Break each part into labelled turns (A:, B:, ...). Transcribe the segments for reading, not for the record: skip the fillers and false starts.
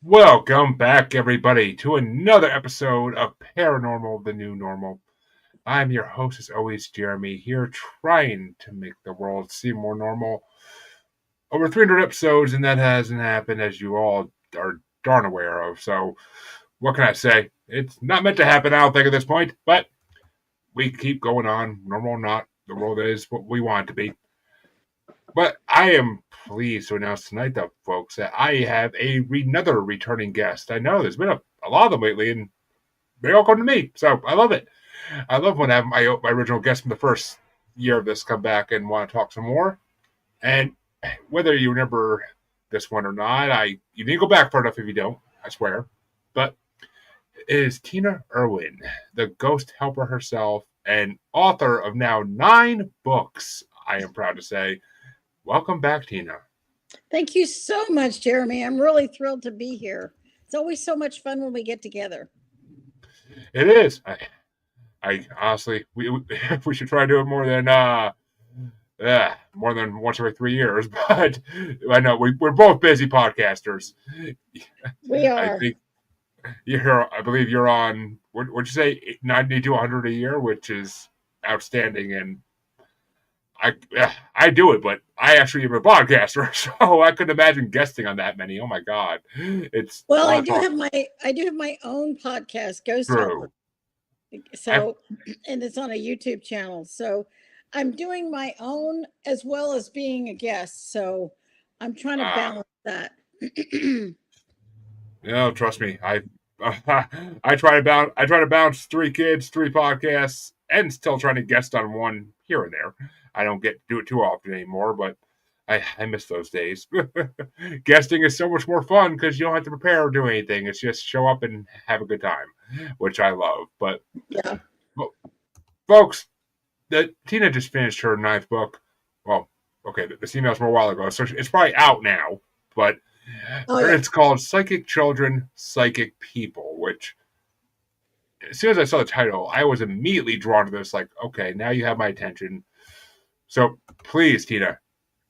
A: Welcome back, everybody, to another episode of Paranormal, the New Normal. I'm your host, as always, Jeremy, here trying to make the world seem more normal. Over 300 episodes, and that hasn't happened, as you all are darn aware of. So, what can I say? It's not meant to happen, I don't think, at this point, but we keep going on, normal or not. The world is what we want it to be. But I am pleased to announce tonight, though, folks, that I have another returning guest. I know there's been a lot of them lately, and they all come to me, so I love it. I love when I have my original guest from the first year of this come back and want to talk some more. And whether you remember this one or not, you need to go back far enough if you don't, I swear. But it is Tina Erwin, the ghost helper herself, and author of now 9 books, I am proud to say. Welcome back, Tina.
B: Thank you so much, Jeremy. I'm really thrilled to be here. It's always so much fun when we get together.
A: It is. I honestly, we should try to do it more than once every 3 years. But I know we're both busy podcasters.
B: We
A: I
B: are.
A: think I believe you're on. Would you say 90 to 100 a year, which is outstanding. And I do it, but I actually am a podcaster, so I couldn't imagine guesting on that many. Oh my god, it's a
B: Well,
A: lot
B: I
A: of
B: do
A: talk.
B: have my own podcast, Ghost Helper.
A: True. I've,
B: So, and it's on a YouTube channel. So, I'm doing my own as well as being a guest. So, I'm trying to
A: uh,
B: balance that.
A: Trust me, I try to bounce 3 kids, 3 podcasts, and still trying to guest on one here and there. I don't get to do it too often anymore, but I miss those days. Guesting is so much more fun because you don't have to prepare or do anything. It's just show up and have a good time, which I love. But
B: Yeah.
A: folks, Tina just finished her 9th book. Well, okay, this email's from a while ago, so it's probably out now. But
B: Oh, yeah.
A: it's called Psychic Children, Psychic People, which as soon as I saw the title, I was immediately drawn to this. Like, okay, now you have my attention. So please, Tina,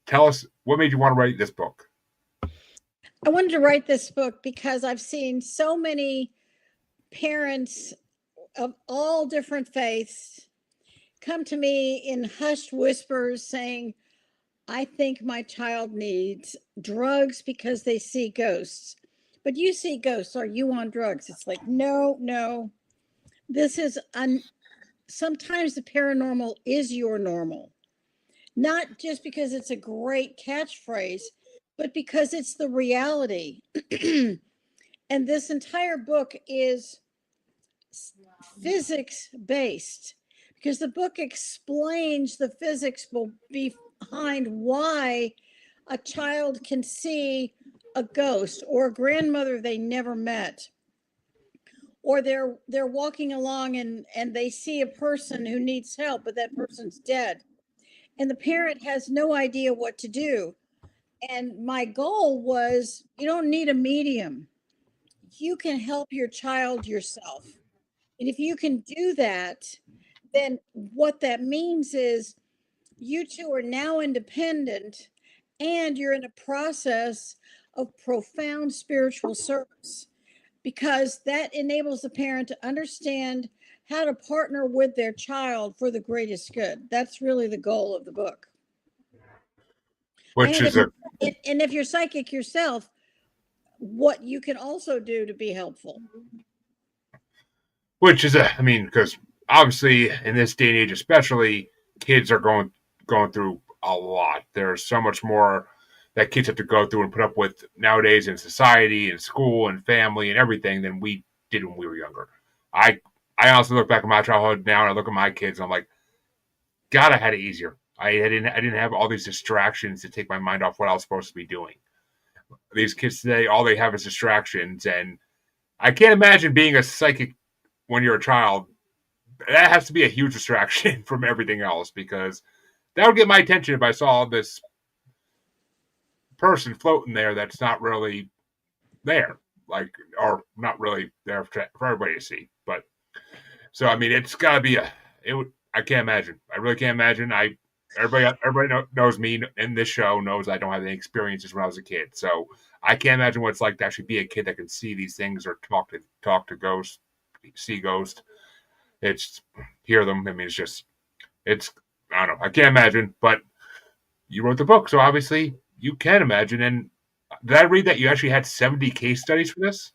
A: tell us what made you want to write this book.
B: I wanted to write this book because I've seen so many parents of all different faiths come to me in hushed whispers saying, I think my child needs drugs because they see ghosts. But you see ghosts. Are you on drugs? It's like, no, no. This is sometimes the paranormal is your normal. Not just because it's a great catchphrase, but because it's the reality. And this entire book is physics based because the book explains the physics behind why a child can see a ghost or a grandmother they never met, or they're walking along and they see a person who needs help but that person's dead and the parent has no idea what to do. And my goal was, you don't need a medium, you can help your child yourself. And if you can do that, then what that means is you two are now independent and you're in a process of profound spiritual service because that enables the parent to understand how to partner with their child for the greatest good. That's really the goal of the book.
A: Which
B: And
A: is a
B: if you're psychic yourself, what you can also do to be helpful.
A: I mean, because obviously in this day and age, especially, kids are going through a lot. There's so much more that kids have to go through and put up with nowadays in society and school and family and everything than we did when we were younger. I I honestly look back at my childhood now and I look at my kids and I'm like, God, I had it easier. I didn't have all these distractions to take my mind off what I was supposed to be doing. These kids today, all they have is distractions, and I can't imagine being a psychic when you're a child. That has to be a huge distraction from everything else because that would get my attention if I saw this person floating there that's not really there, like, or not really there for everybody to see. But so I mean, it's got to be a. It would. I can't imagine. I really can't imagine. everybody knows me in this show knows I don't have any experiences when I was a kid, so I can't imagine what it's like to actually be a kid that can see these things or talk to ghosts, see ghosts. It's hear them. I mean, it's I don't know. I can't imagine, but you wrote the book, so obviously you can imagine. And did I read that you actually had 70 case studies for this?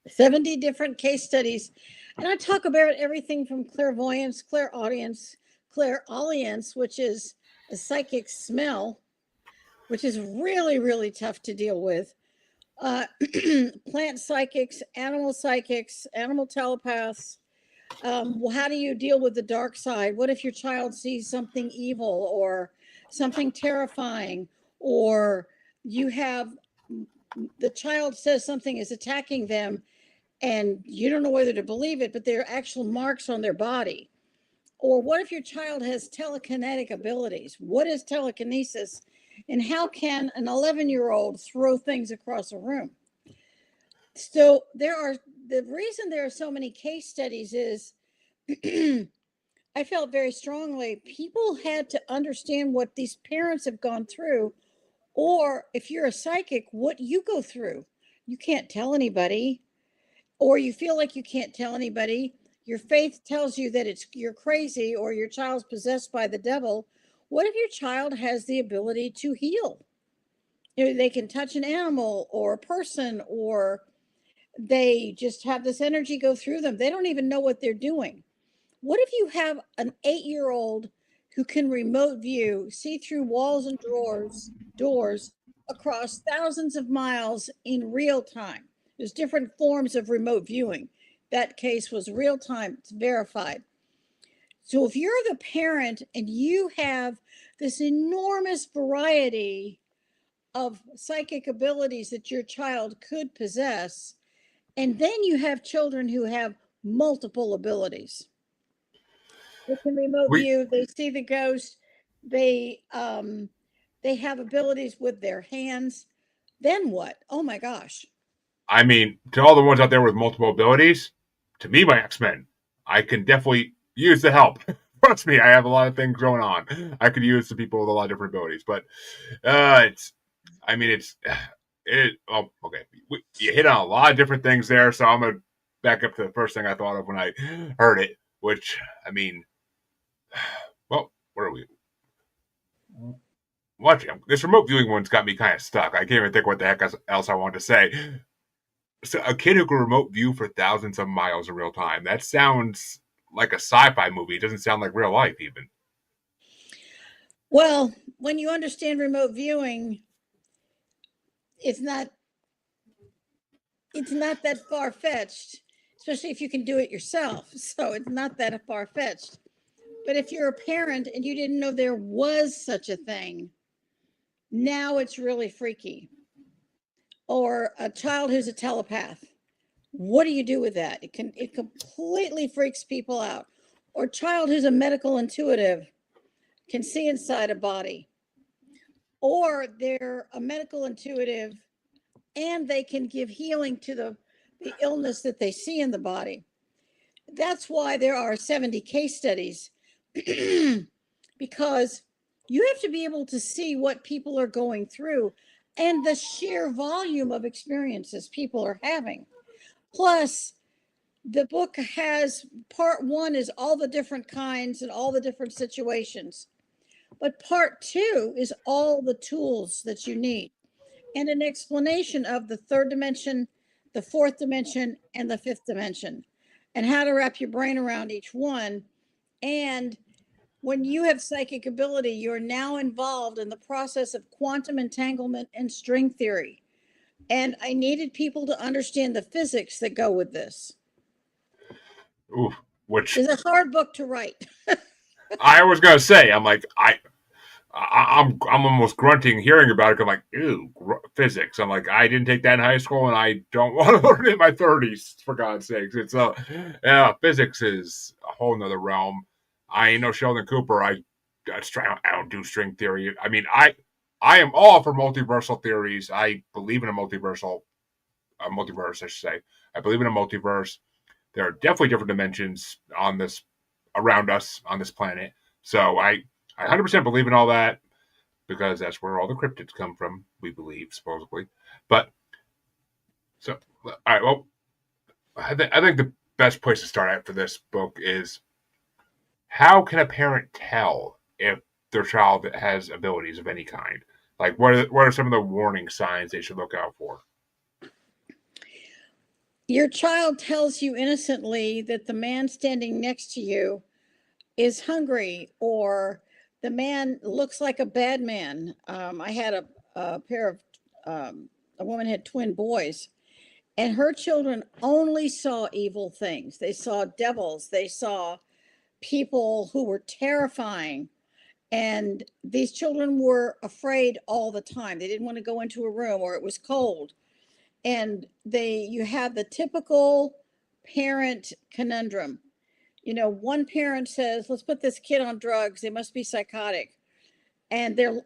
B: 70 different case studies. And I talk about everything from clairvoyance, clairaudience, clairaudience, which is a psychic smell, which is really, really tough to deal with. Uh, plant psychics, animal telepaths. How do you deal with the dark side? What if your child sees something evil or something terrifying, or you have the child says something is attacking them and you don't know whether to believe it, but there are actual marks on their body? Or what if your child has telekinetic abilities? What is telekinesis? And how can an 11-year-old throw things across a room? So the reason there are so many case studies is I felt very strongly people had to understand what these parents have gone through, or if you're a psychic, what you go through. You can't tell anybody, or you feel like you can't tell anybody. Your faith tells you that you're crazy or your child's possessed by the devil. What if your child has the ability to heal? They can touch an animal or a person, or they just have this energy go through them. They don't even know what they're doing. What if you have an 8-year-old who can remote view, see through walls and doors across thousands of miles in real time? There's different forms of remote viewing. That case was real time, it's verified. So if you're the parent and you have this enormous variety of psychic abilities that your child could possess, and then you have children who have multiple abilities. They can remote
A: We,
B: view, they see the ghost, they they have abilities with their hands. Then what? Oh my gosh.
A: I mean, to all the ones out there with multiple abilities, to me, my X-Men, I can definitely use the help. Trust me, I have a lot of things going on. I could use some people with a lot of different abilities, but it's, I mean, it. Oh, okay, you hit on a lot of different things there, so I'm gonna back up to the first thing I thought of when I heard it, which I mean, well, where are we? Watching this remote viewing one's got me kind of stuck. I can't even think what the heck else I wanted to say. So a kid who can remote view for thousands of miles in real time. That sounds like a sci-fi movie. It doesn't sound like real life even.
B: Well, when you understand remote viewing, it's not it's not that far fetched, especially if you can do it yourself. So it's not that far fetched. But if you're a parent and you didn't know there was such a thing, now it's really freaky. Or a child who's a telepath. What do you do with that? It completely freaks people out. Or child who's a medical intuitive can see inside a body. Or they're a medical intuitive and they can give healing to the illness that they see in the body. That's why there are 70 case studies because you have to be able to see what people are going through and the sheer volume of experiences people are having. Plus, the book has part one is all the different kinds and all the different situations. But part two is all the tools that you need and an explanation of the third dimension, the fourth dimension, and the fifth dimension, and how to wrap your brain around each one. And when you have psychic ability, you're now involved in the process of quantum entanglement and string theory. And I needed people to understand the physics that go with this.
A: Ooh, which
B: It's a hard book to write.
A: I was gonna say. I'm like I'm almost grunting hearing about it. I'm like, ew, physics. I'm like, I didn't take that in high school, and I don't want to learn it in my 30s. For God's sakes, it's yeah, physics is a whole nother realm. I ain't no Sheldon Cooper. I don't do string theory. I mean, I am all for multiversal theories. I believe in a multiverse. I should say. I believe in a multiverse. There are definitely different dimensions on this around us on this planet. So I 100% believe in all that because that's where all the cryptids come from, we believe, supposedly. But, so, all right, well, I think the best place to start out for this book is how can a parent tell if their child has abilities of any kind? Like, what are some of the warning signs they should look out for?
B: Your child tells you innocently that the man standing next to you is hungry, or the man looks like a bad man. I had a pair of, a woman had twin boys, and her children only saw evil things. They saw devils, they saw people who were terrifying. And these children were afraid all the time. They didn't want to go into a room or it was cold. And you have the typical parent conundrum. You know, one parent says, let's put this kid on drugs. They must be psychotic. And they're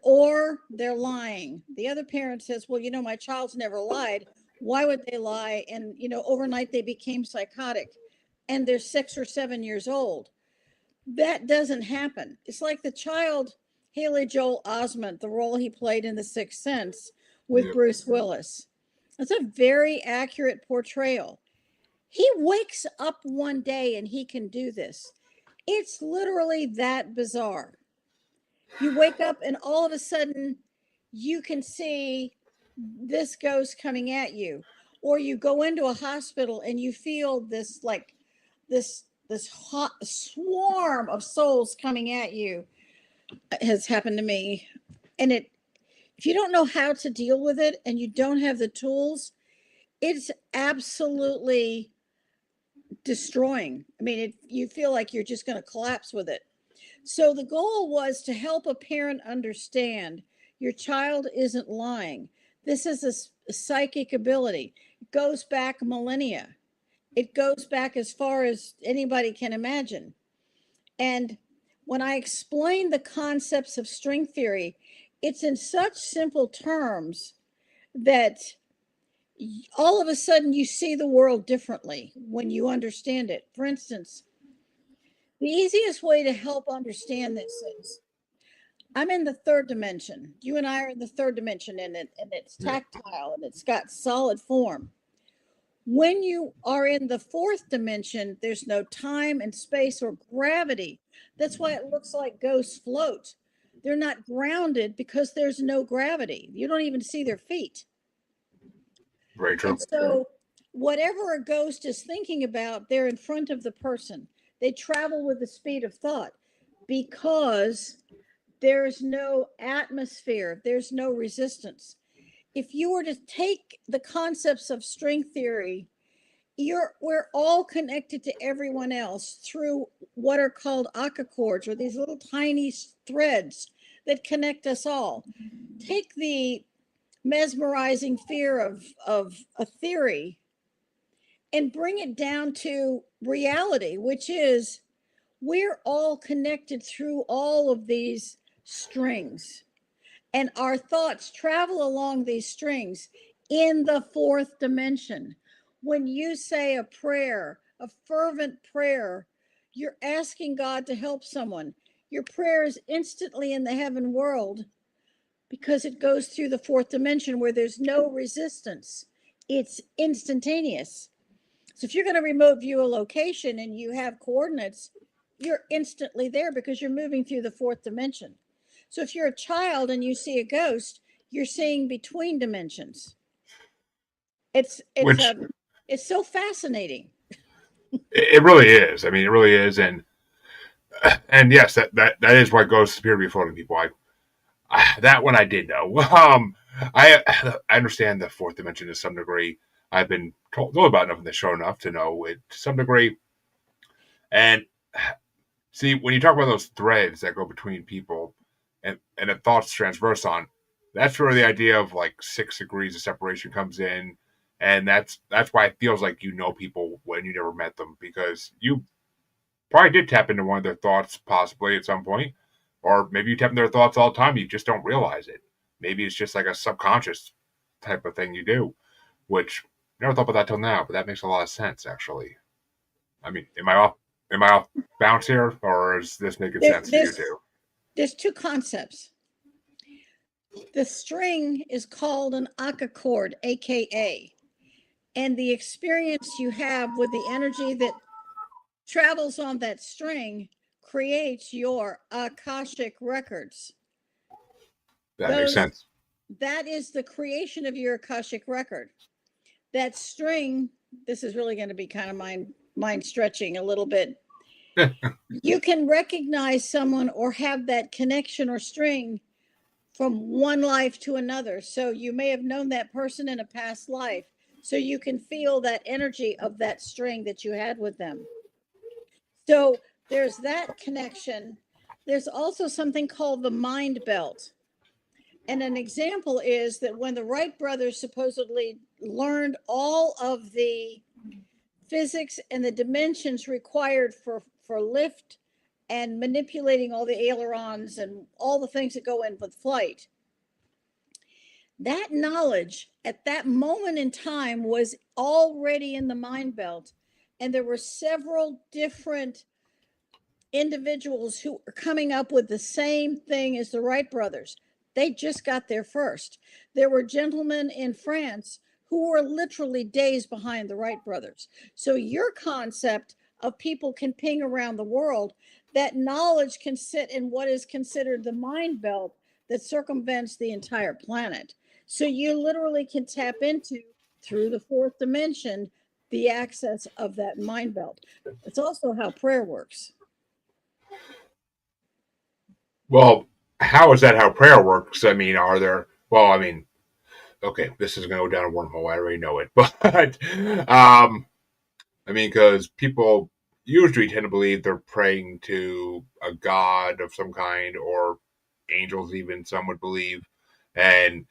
B: lying. The other parent says, well, you know, my child's never lied. Why would they lie? And, you know, overnight they became psychotic and they're 6 or 7 years old. That doesn't happen. It's like the child, Haley Joel Osment, the role he played in The Sixth Sense with
A: Yep.
B: Bruce Willis. It's a very accurate portrayal. He wakes up one day and he can do this. It's literally that bizarre. You wake up and all of a sudden you can see this ghost coming at you. Or you go into a hospital and you feel this like this hot swarm of souls coming at you. It has happened to me. And it, if you don't know how to deal with it and you don't have the tools, it's absolutely destroying. I mean, you feel like you're just going to collapse with it. So the goal was to help a parent understand your child isn't lying. This is a psychic ability. It goes back millennia. It goes back as far as anybody can imagine. And when I explain the concepts of string theory, it's in such simple terms that all of a sudden you see the world differently when you understand it. For instance, the easiest way to help understand this is I'm in the third dimension. You and I are in the third dimension, and it's
A: Yep.
B: tactile and it's got solid form. When you are in the fourth dimension, there's no time and space or gravity. That's why it looks like ghosts float. They're not grounded because there's no gravity. You don't even see their feet.
A: Very
B: And
A: true.
B: so, whatever a ghost is thinking about, they're in front of the person. They travel with the speed of thought because there's no atmosphere, there's no resistance. If you were to take the concepts of string theory, we're all connected to everyone else through what are called akka cords, or these little tiny threads that connect us all. Take the mesmerizing fear of a theory and bring it down to reality, which is we're all connected through all of these strings, and our thoughts travel along these strings in the fourth dimension. When you say a prayer, a fervent prayer, you're asking God to help someone. Your prayer is instantly in the heaven world because it goes through the fourth dimension where there's no resistance. It's instantaneous. So if you're going to remote view a location and you have coordinates, you're instantly there because you're moving through the fourth dimension. So if you're a child and you see a ghost, you're seeing between dimensions. It's it's
A: Which
B: a it's so fascinating.
A: it really is. I mean, it really is, and yes, that is why ghosts appear to be floating people. That one I did know. I understand the fourth dimension to some degree. I've been told about enough in the show enough to know it to some degree. And see, when you talk about those threads that go between people and the thoughts transverse on, that's where the idea of like 6 degrees of separation comes in. And that's why it feels like you know people when you never met them because you probably did tap into one of their thoughts possibly at some point, or maybe you tap into their thoughts all the time. You just don't realize it. Maybe it's just like a subconscious type of thing you do, which I never thought about that till now, but that makes a lot of sense actually. I mean, am I off? Am I off bounce here, or is this making
B: There,
A: sense to you
B: there's
A: too?
B: There's two concepts. The string is called an aka chord, aka, and the experience you have with the energy that travels on that string creates your akashic records.
A: That makes
B: Those
A: sense.
B: that is the creation of your akashic record. That string, this is really going to be kind of mind stretching a little bit. You can recognize someone or have that connection or string from one life to another. So you may have known that person in a past life. So you can feel that energy of that string that you had with them. So there's that connection. There's also something called the mind belt. And an example is that when the Wright brothers supposedly learned all of the physics and the dimensions required for lift and manipulating all the ailerons and all the things that go in with flight, that knowledge at that moment in time was already in the mind belt. And there were several different individuals who are coming up with the same thing as the Wright brothers. They just got there first. There were gentlemen in France who were literally days behind the Wright brothers. So your concept of people can ping around the world, that knowledge can sit in what is considered the mind belt that circumvents the entire planet. So you literally can tap into, through the fourth dimension, the access of that mind belt. It's also how prayer works.
A: Well, how is that how prayer works? I mean, are there, well, I mean, okay, this is going to go down a wormhole. I already know it. But, I mean, because people usually tend to believe they're praying to a god of some kind or angels, even some would believe. And,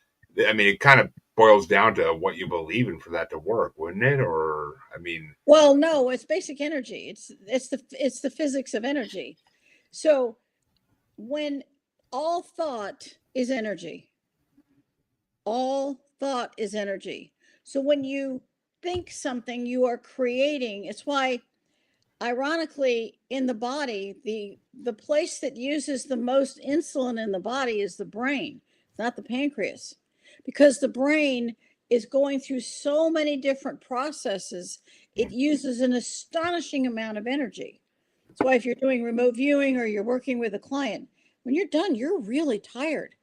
A: I mean, it kind of boils down to what you believe in for that to work, wouldn't it? Or, I mean,
B: Well, no, it's basic energy. It's the physics of energy. So when all thought is energy, all thought is energy. So when you think something, you are creating. It's why, ironically, in the body, the place that uses the most insulin in the body is the brain. It's not the pancreas, because the brain is going through so many different processes. It uses an astonishing amount of energy. That's why if you're doing remote viewing or you're working with a client, when you're done, you're really tired.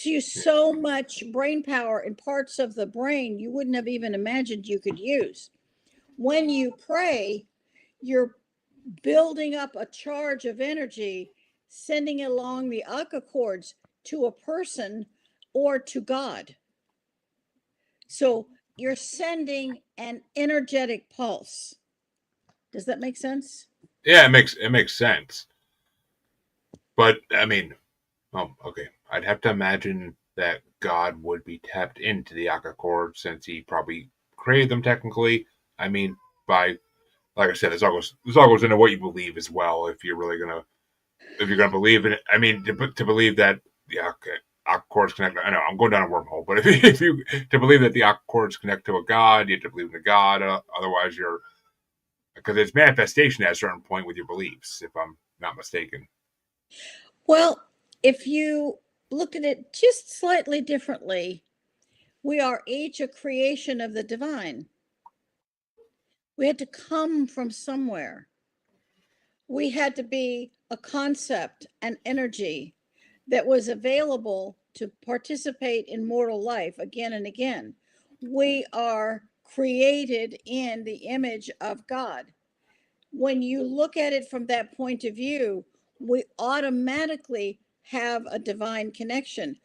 B: You use so much brain power in parts of the brain you wouldn't have even imagined you could use. When you pray, you're building up a charge of energy, sending it along the aka cords to a person or to God. So you're sending an energetic pulse. Does that make sense?
A: yeah, it makes sense. But, I mean, okay. I'd have to imagine that God would be tapped into the Akka chord since he probably created them technically. I mean, by like I said, this all goes into what you believe as well. If you're gonna believe in it, I mean, to believe that the Akka chords connect. I know I'm going down a wormhole, but if you to believe that the Akka chords connect to a God, you have to believe in a God. Otherwise, you're because it's manifestation at a certain point with your beliefs. If I'm not mistaken.
B: Well, if you look at it just slightly differently, we are each a creation of the divine. We had to come from somewhere. We had to be a concept, an energy that was available to participate in mortal life again and again. We are created in the image of God. When you look at it from that point of view, we automatically have a divine connection.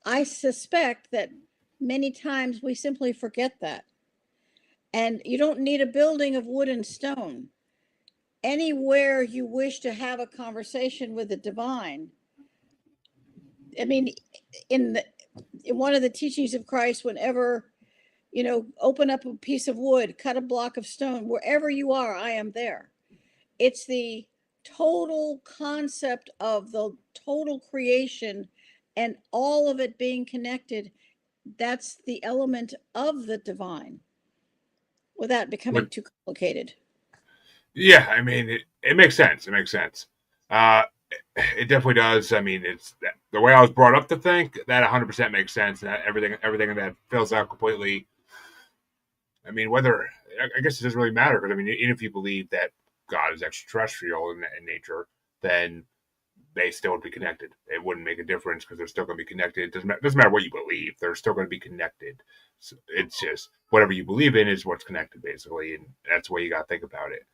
B: I suspect that many times we simply forget that. And you don't need a building of wood and stone. Anywhere you wish to have a conversation with the divine, I mean, in the in one of the teachings of Christ, whenever open up a piece of wood, cut a block of stone, wherever you are, I am there. It's the total concept of the total creation and all of it being connected. That's the element of the divine without becoming
A: But
B: too complicated.
A: yeah, I mean, it makes sense. It makes sense. Uh, It definitely does. I mean, it's the way I was brought up to think that 100% makes sense, and that everything that fills out completely. I mean, whether I guess it doesn't really matter because I mean, even if you believe that God is extraterrestrial in nature, then they still would be connected. It wouldn't make a difference because they're still going to be connected. Doesn't matter what you believe; they're still going to be connected. So it's just whatever you believe in is what's connected, basically, and that's the way you got to think about it.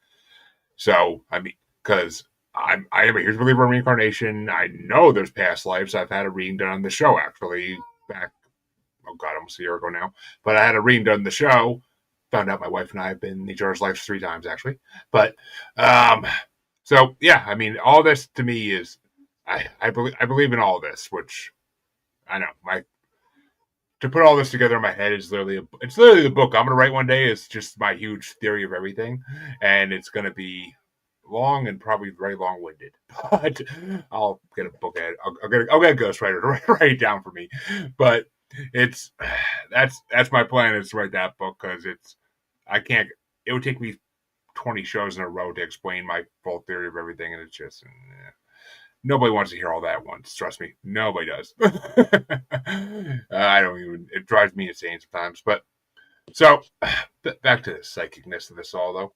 A: So I mean, because I am a huge believer in reincarnation. I know there's past lives. I've had a reading done on the show actually back, oh god, almost a year ago now. But I had a reading done on the show. Found out my wife and I have been in each other's lives 3 times actually. But um, so yeah, I mean, all this to me is I believe in all this, which I know my to put all this together in my head is it's literally the book I'm gonna write one day. It's just my huge theory of everything, and it's gonna be long and probably very long winded. But I'll get a book at I'll get a ghostwriter to write it down for me. But it's that's my plan is to write that book because I can't. It would take me 20 shows in a row to explain my full theory of everything, and it's just. Nobody wants to hear all that at once. Trust me, nobody does. I don't even. It drives me insane sometimes. But so back to the psychicness of this all, though.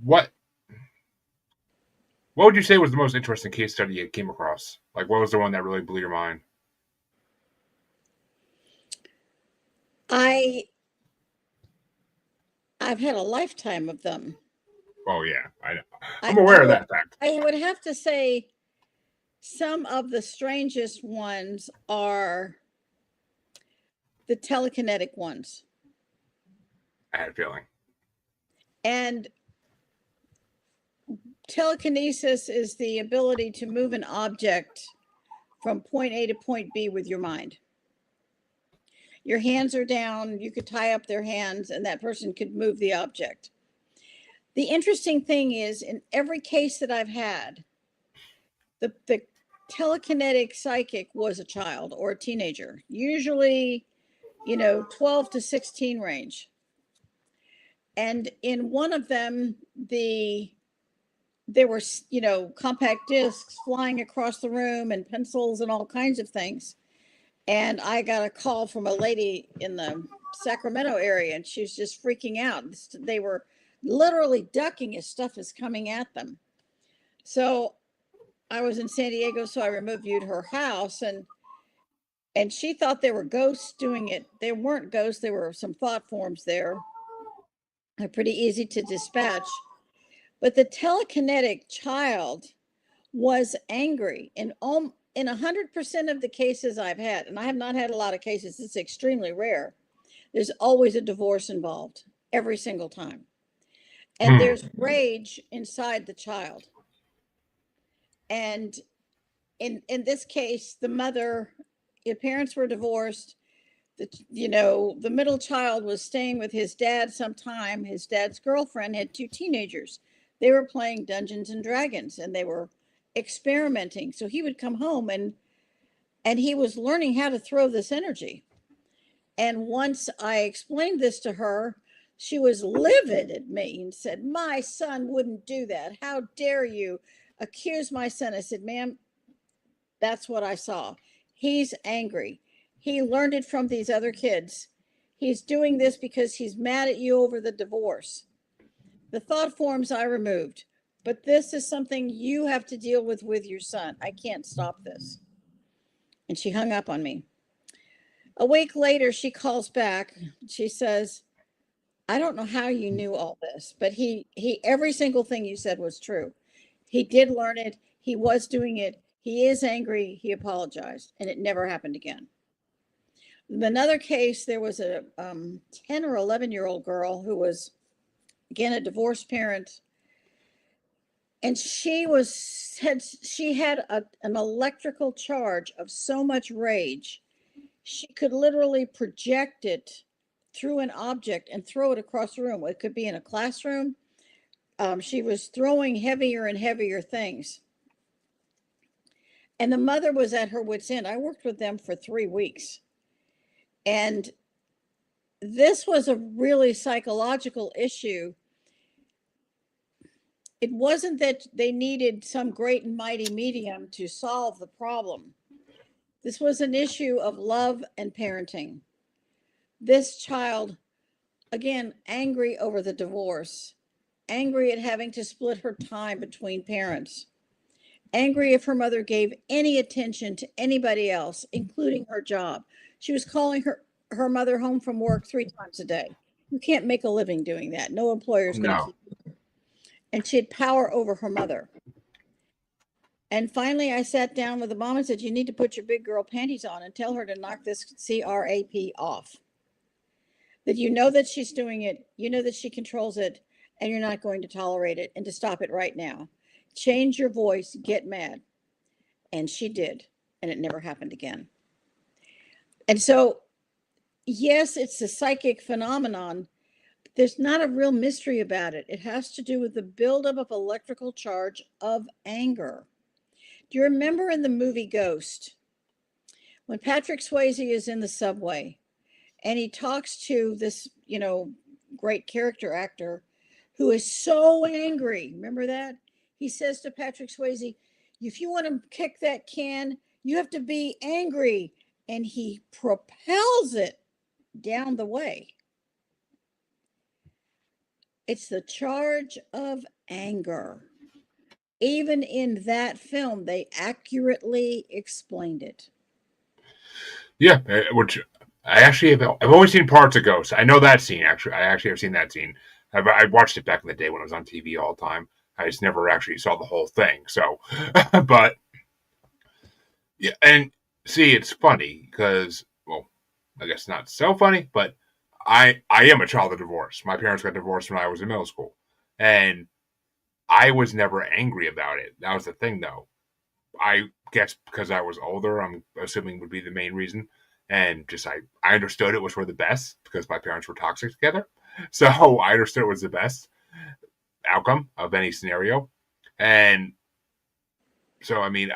A: What what would you say was the most interesting case study you came across? Like, what was the one that really blew your mind?
B: I I've had a lifetime of them.
A: Oh yeah,
B: I,
A: I'm
B: I
A: aware of
B: would
A: that fact.
B: I would have to say some of the strangest ones are the telekinetic ones.
A: I had a feeling.
B: And telekinesis is the ability to move an object from point A to point B with your mind. Your hands are down, you could tie up their hands, and that person could move the object. The interesting thing is, in every case that I've had, the telekinetic psychic was a child or a teenager, usually, 12 to 16 range. And in one of them, there were, compact discs flying across the room and pencils and all kinds of things. And I got a call from a lady in the Sacramento area, and she was just freaking out. They were literally ducking as stuff is coming at them. So I was in San Diego, so I reviewed her house, and she thought there were ghosts doing it. There weren't ghosts. There were some thought forms there. They're pretty easy to dispatch. But the telekinetic child was angry in 100% of the cases I've had, and I have not had a lot of cases, it's extremely rare. There's always a divorce involved every single time. And
A: Hmm.
B: there's rage inside the child. And in this case, the parents were divorced. The middle child was staying with his dad sometime. His dad's girlfriend had 2 teenagers. They were playing Dungeons and Dragons and they were experimenting. So he would come home and he was learning how to throw this energy. And once I explained this to her, she was livid at me and said, "My son wouldn't do that. How dare you accuse my son?" I said, "Ma'am, that's what I saw. He's angry. He learned it from these other kids. He's doing this because he's mad at you over the divorce. The thought forms I removed, but this is something you have to deal with your son. I can't stop this." And she hung up on me. A week later, she calls back. She says, "I don't know how you knew all this, but he every single thing you said was true. He did learn it. He was doing it. He is angry. He apologized, and it never happened again." In another case, there was a 10 or 11-year-old girl who was, again, a divorced parent. And she had an electrical charge of so much rage. She could literally project it through an object and throw it across the room. It could be in a classroom. She was throwing heavier and heavier things. And the mother was at her wit's end. I worked with them for 3 weeks. And this was a really psychological issue. It wasn't that they needed some great and mighty medium to solve the problem. This was an issue of love and parenting. This child, again, angry over the divorce, angry at having to split her time between parents, angry if her mother gave any attention to anybody else, including her job. She was calling her mother home from work 3 times a day. You can't make a living doing that. No employer is going to
A: No.
B: keep you. And she had power over her mother. And finally, I sat down with the mom and said, "You need to put your big girl panties on and tell her to knock this CRAP off. That you know that she's doing it, you know that she controls it, and you're not going to tolerate it, and to stop it right now. Change your voice, get mad." And she did, and it never happened again. And so, yes, it's a psychic phenomenon. But there's not a real mystery about it. It has to do with the buildup of electrical charge of anger. Do you remember in the movie Ghost when Patrick Swayze is in the subway and he talks to this, great character actor who is so angry? Remember that? He says to Patrick Swayze, "If you want to kick that can, you have to be angry." And he propels it down the way. It's the charge of anger. Even in that film, they accurately explained it.
A: Yeah, which I actually I've only seen parts of Ghost. I know that scene. Actually, I actually have seen that scene. I watched it back in the day when it was on TV all the time. I just never actually saw the whole thing. So, but yeah, and see, it's funny because, well, I guess not so funny, but I am a child of divorce. My parents got divorced when I was in middle school, and I was never angry about it. That was the thing, though. I guess because I was older, I'm assuming would be the main reason. And just I understood it was for the best because my parents were toxic together. So I understood it was the best outcome of any scenario. And so I mean,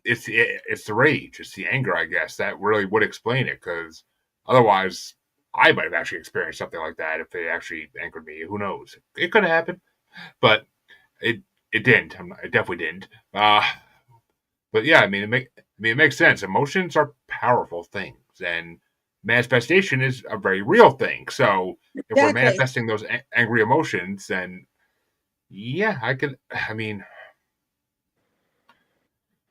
A: it's the rage, it's the anger, I guess, that really would explain it. Because otherwise, I might have actually experienced something like that if they actually angered me. Who knows? It could have happened, but it it didn't. It definitely didn't. But yeah, it makes sense. Emotions are powerful things, and manifestation is a very real thing. So if we're
B: Exactly.
A: manifesting those angry emotions, then yeah, I can. I mean,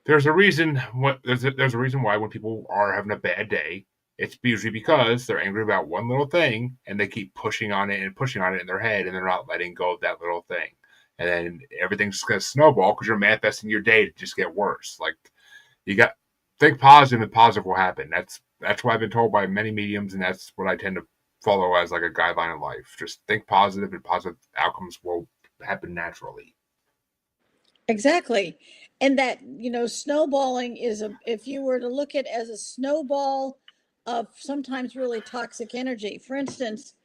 A: there's a reason. There's a reason why when people are having a bad day, it's usually because they're angry about one little thing, and they keep pushing on it and pushing on it in their head, and they're not letting go of that little thing. And then everything's just gonna snowball because you're manifesting your day to just get worse. Like you got think positive and positive will happen. That's what I've been told by many mediums, and that's what I tend to follow as like a guideline in life. Just think positive, and positive outcomes will happen naturally.
B: Exactly. And that, snowballing is if you were to look at it as a snowball of sometimes really toxic energy. For instance,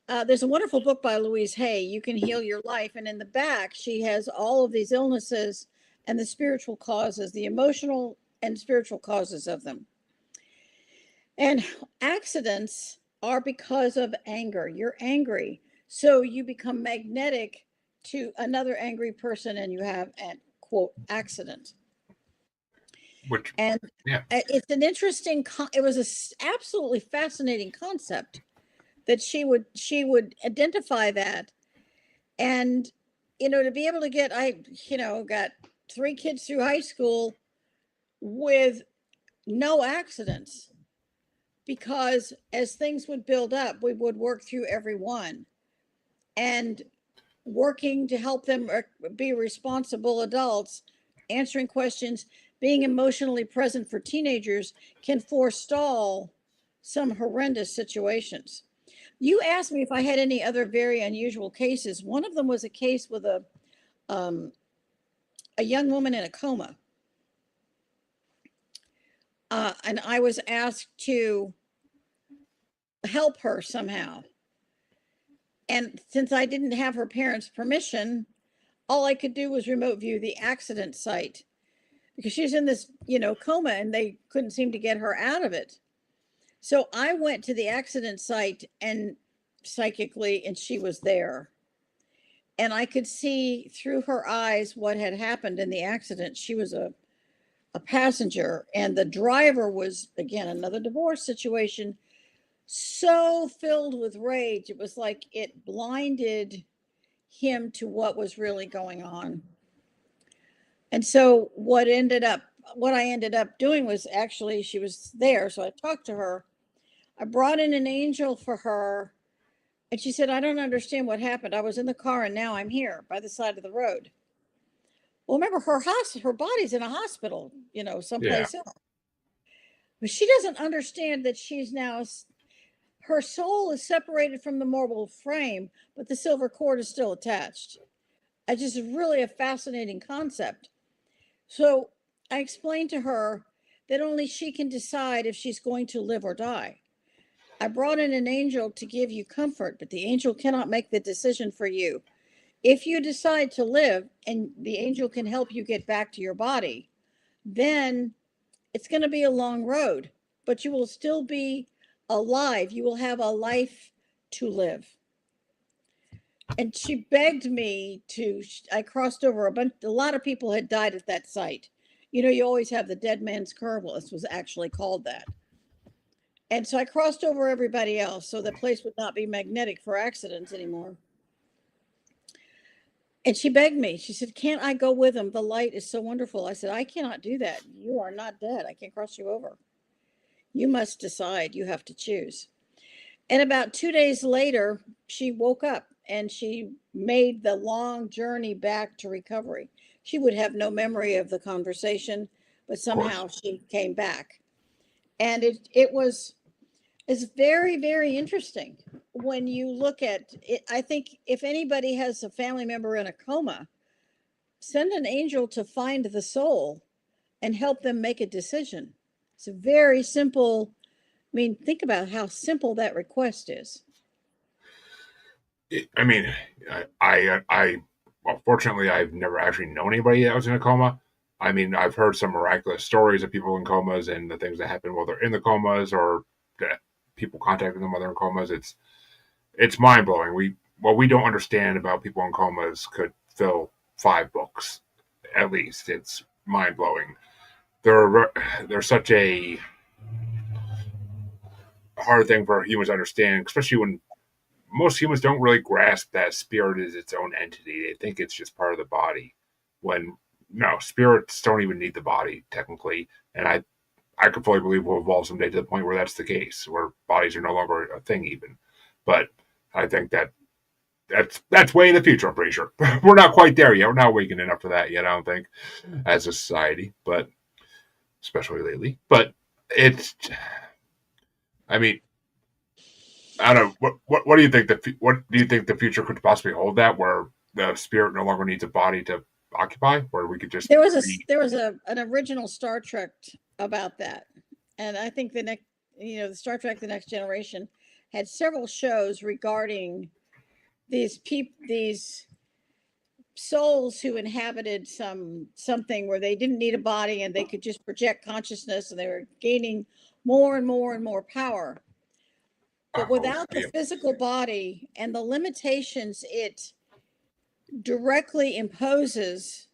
B: there's a wonderful book by Louise Hay, You Can Heal Your Life. And in the back, she has all of these illnesses and the spiritual causes, the emotional and spiritual causes of them. And accidents are because of anger. You're angry. So you become magnetic to another angry person and you have an quote accident.
A: Which,
B: And
A: yeah,
B: it's an interesting, it was a absolutely fascinating concept that she would identify that. And, to be able to get, got 3 kids through high school with no accidents because as things would build up, we would work through every one and working to help them be responsible adults, answering questions, being emotionally present for teenagers can forestall some horrendous situations. You asked me if I had any other very unusual cases. One of them was a case with um, a young woman in a coma, and I was asked to help her somehow. And since I didn't have her parents' permission, all I could do was remote view the accident site because she's in this, coma and they couldn't seem to get her out of it. So I went to the accident site and psychically, and she was there. and I could see through her eyes what had happened in the accident. She was a passenger, and the driver was, again, another divorce situation, so filled with rage. It was like it blinded him to what was really going on. And so what I ended up doing was, actually, she was there, so I talked to her. I brought in an angel for her, and she said, "I don't understand what happened. I was in the car and now I'm here by the side of the road." Well, remember, her body's in a hospital,
A: Yeah.
B: someplace else. But she doesn't understand that she's now, her soul is separated from the mortal frame, but the silver cord is still attached. It's just really a fascinating concept. So I explained to her that only she can decide if she's going to live or die. I brought in an angel to give you comfort, but the angel cannot make the decision for you. If you decide to live and the angel can help you get back to your body, then it's going to be a long road, but you will still be alive. You will have a life to live. And she begged me to. I crossed over a lot of people had died at that site. You always have the dead man's curve. Well, this was actually called that. And so I crossed over everybody else so the place would not be magnetic for accidents anymore. And she begged me. She said, "Can't I go with him? The light is so wonderful." I said, "I cannot do that. You are not dead. I can't cross you over. You must decide. You have to choose." And about 2 days later, she woke up and she made the long journey back to recovery. She would have no memory of the conversation, but
A: Of course.
B: somehow she came back. And it was it's very, very interesting when you look at it. I think if anybody has a family member in a coma, send an angel to find the soul and help them make a decision. It's a very simple. I mean, think about how simple that request is.
A: I mean, well, fortunately, I've never actually known anybody that was in a coma. I mean, I've heard some miraculous stories of people in comas and the things that happen while they're in the comas, or people contacting them while they're in comas. It's mind blowing. What we don't understand about people in comas could fill 5 books at least. It's mind blowing. They're such a hard thing for humans to understand, especially when most humans don't really grasp that spirit is its own entity. They think it's just part of the body. When no, spirits don't even need the body technically, and I could fully believe we'll evolve someday to the point where that's the case, where bodies are no longer a thing even. But I think that's way in the future. I'm pretty sure we're not quite there yet. We're not waking enough for that yet. I don't think as a society, but especially lately. But it's, I mean, I don't know. What do you think what do you think the future could possibly hold, that where the spirit no longer needs a body to occupy, where we could just be
B: There was an original Star Trek about that, and I think the Star Trek: The Next Generation had several shows regarding these souls who inhabited something where they didn't need a body and they could just project consciousness, and they were gaining more and more and more power. But without the
A: yeah,
B: physical body and the limitations it directly imposes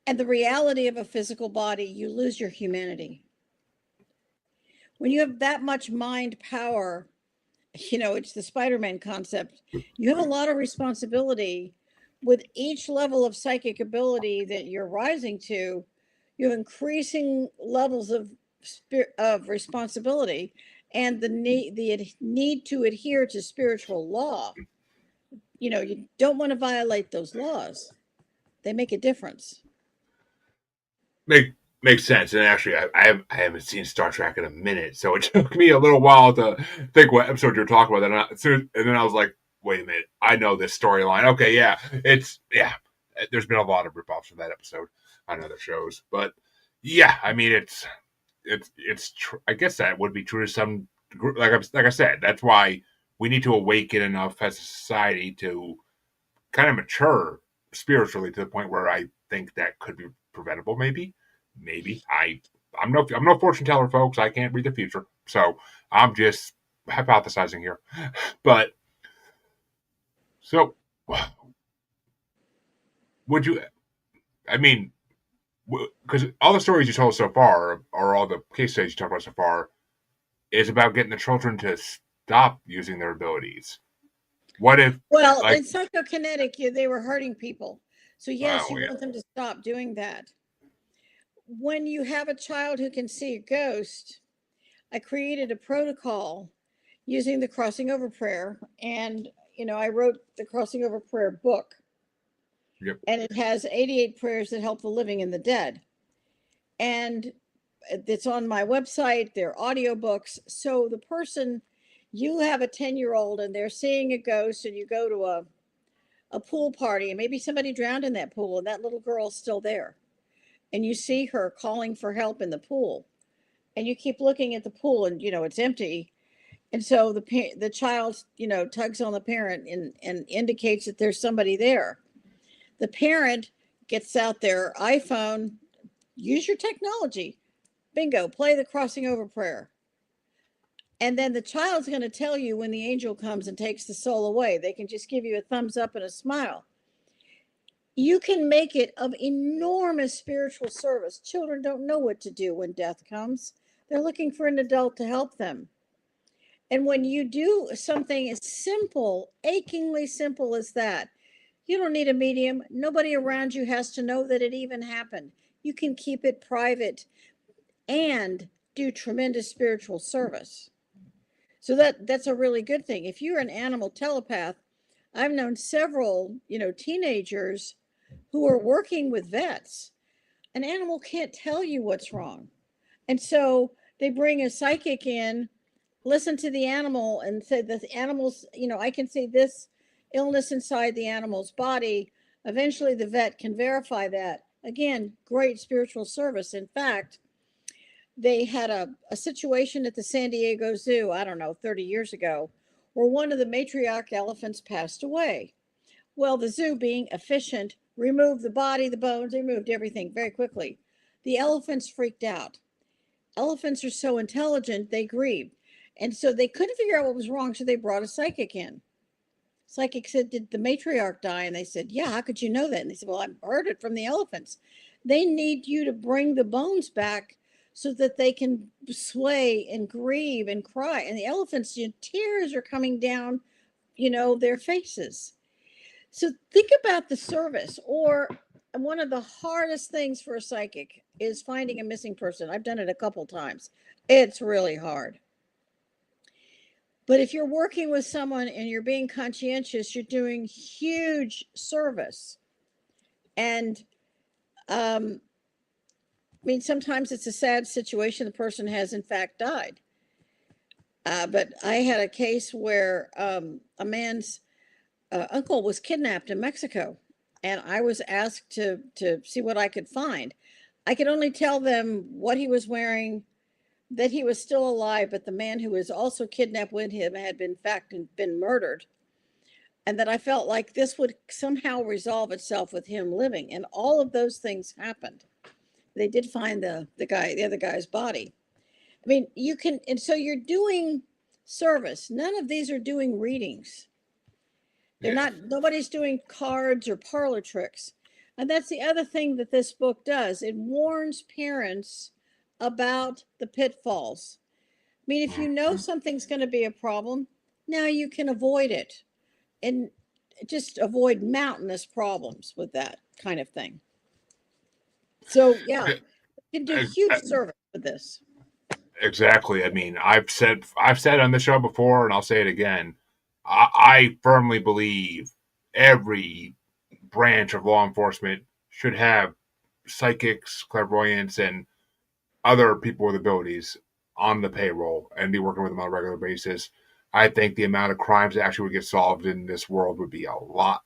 B: and the reality of a physical body, you lose your humanity. When you have that much mind power, it's the Spider-Man concept. You have a lot of responsibility. With each level of psychic ability that you're rising to, you have increasing levels of responsibility, and the need to adhere to spiritual law. You don't want to violate those laws. They make a difference.
A: make makes sense. And actually, I haven't seen Star Trek in a minute, so it took me a little while to think what episode you're talking about. And then I was like, wait a minute, I know this storyline. Okay, yeah, it's yeah. There's been a lot of ripoffs from that episode on other shows, but yeah, I mean, I guess that would be true to some. Like I said, that's why we need to awaken enough as a society to kind of mature spiritually to the point where I think that could be preventable. Maybe I'm no fortune teller, folks. I can't read the future, so I'm just hypothesizing here. But so would you? I mean, because all the stories you told so far, or all the case studies you talked about so far, is about getting the children to stop using their abilities. What if,
B: Well,
A: like,
B: in psychokinetic, they were hurting people. So, yes,
A: oh
B: you
A: yeah,
B: want them to stop doing that. When you have a child who can see a ghost, I created a protocol using the crossing over prayer. And, I wrote the crossing over prayer book,
A: yep,
B: and it has 88 prayers that help the living and the dead. And it's on my website, they're audiobooks. So you have a 10-year-old and they're seeing a ghost, and you go to a pool party, and maybe somebody drowned in that pool and that little girl's still there. And you see her calling for help in the pool. And you keep looking at the pool, and it's empty. And so the child, tugs on the parent and indicates that there's somebody there. The parent gets out their iPhone, use your technology. Bingo, play the crossing over prayer. And then the child's going to tell you when the angel comes and takes the soul away. They can just give you a thumbs up and a smile. You can make it of enormous spiritual service. Children don't know what to do when death comes. They're looking for an adult to help them. And when you do something as simple, achingly simple as that, you don't need a medium. Nobody around you has to know that it even happened. You can keep it private and do tremendous spiritual service. So that's a really good thing. If you're an animal telepath, I've known several, teenagers who are working with vets. An animal can't tell you what's wrong. And so they bring a psychic in, listen to the animal, and say the animals, I can see this illness inside the animal's body. Eventually, the vet can verify that. Again, great spiritual service. In fact, they had a situation at the San Diego Zoo, I don't know, 30 years ago, where one of the matriarch elephants passed away. Well, the zoo, being efficient, removed the body, the bones, they removed everything very quickly. The elephants freaked out. Elephants are so intelligent, they grieved. And so they couldn't figure out what was wrong, so they brought a psychic in. Psychic said, "Did the matriarch die?" And they said, "Yeah, how could you know that?" And they said, "Well, I heard it from the elephants. They need you to bring the bones back so that they can sway and grieve and cry." And the elephants, tears are coming down, their faces. So think about the service. Or one of the hardest things for a psychic is finding a missing person. I've done it a couple times. It's really hard. But if you're working with someone and you're being conscientious, you're doing huge service. And sometimes it's a sad situation. The person has, in fact, died. But I had a case where a man's uncle was kidnapped in Mexico, and I was asked to see what I could find. I could only tell them what he was wearing, that he was still alive, but the man who was also kidnapped with him had been, in fact, been murdered, and that I felt like this would somehow resolve itself with him living. And all of those things happened. They did find the other guy's body. You can, and so you're doing service. None of these are doing readings. They're
A: yeah.
B: not, nobody's doing cards or parlor tricks. And that's the other thing that this book does. It warns parents about the pitfalls. If you know
A: Mm-hmm.
B: something's going to be a problem, now you can avoid it and just avoid mountainous problems with that kind of thing. So, yeah, you can do huge service with this.
A: Exactly. I mean, I've said on the show before, and I'll say it again. I firmly believe every branch of law enforcement should have psychics, clairvoyants, and other people with abilities on the payroll and be working with them on a regular basis. I think the amount of crimes that actually would get solved in this world would be a lot